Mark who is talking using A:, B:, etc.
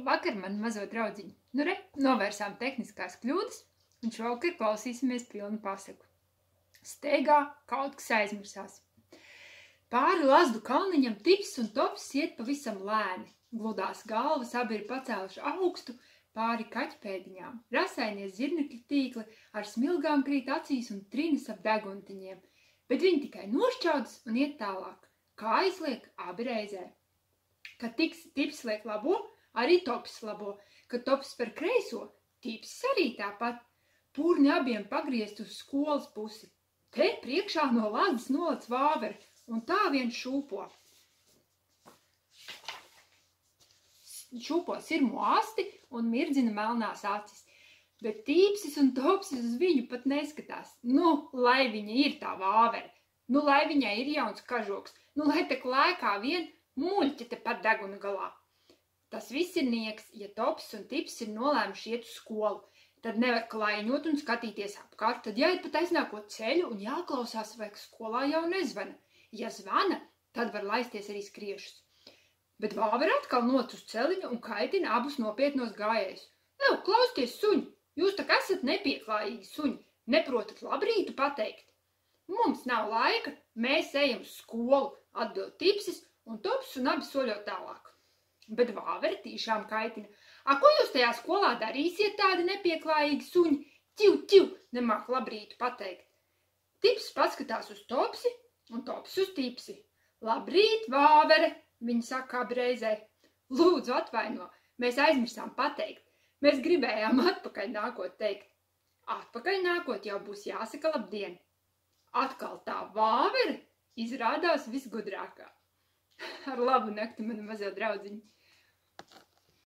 A: Labvakar, man mazo draudziņu. Nu re, novērsām tehniskās kļūdas, un šovakar klausīsimies pilnu pasaku. Steigā kaut kas aizmirsās. Pāri Lazdu kalniņam tips un tops iet pavisam lēni. Gludās galvas abi ir pacēluši augstu pāri kaķpēdiņām. Rasainie zirnekļu tīkli ar smilgām krīt acīs un trinas ap deguntiņiem, bet viņi tikai nošķaudas un iet tālāk. Kā aizliek abi reizē. Kad tips liek labo, arī tops labo. Kad tops par kreiso, tips arī tāpat. Pūrni abiem pagriezt uz skolas pusi. Te priekšā no Lazdas nolec vāveri, un tā vien šūpo. Šūpo sirmo asti un mirdzina melnās acis. Bet tīpsis un topsis uz viņu pat neskatās. Nu, lai viņa ir tā vāvere. Nu, lai viņai ir jauns kažoks. Nu, lai te klēkā vien muļķi te pat deguna galā. Tas viss ir nieks, ja tops un tips ir nolēmuši iet uz skolu. Tad nevar klaiņot un skatīties apkārt. Tad jāiet pa taisnāko ceļu un jāklausās, vai skolā jau nezvana. Ja zvana, tad var laisties arī skriešus. Bet vāvere atkal noc uz celiņa un kaitina abus nopietnos gājējus. Ew, klausieties, suņi, jūs tak esat nepieklājīgi suņi, neprotat labrītu pateikt. Mums nav laika, mēs ejam uz skolu, atbild tipsis, un tops un abi soļot tālāk. Bet vāvere tīšām kaitina. A, ko jūs tajā skolā darīsiet tādi nepieklājīgi suņi? Ķiv, nemāk labrītu pateikt. Tips paskatās uz topsi un tops uz tipsi. Labrīt, vāvere, viņa saka abi reizē. Lūdzu atvaino, mēs aizmirsām pateikt. Mēs gribējām atpakaļ nākot teikt. Atpakaļ nākot jau būs jāsaka labdien. Atkal tā vāvere izrādās visgudrākā. Ar labu nakti, mani mazo draudziņi.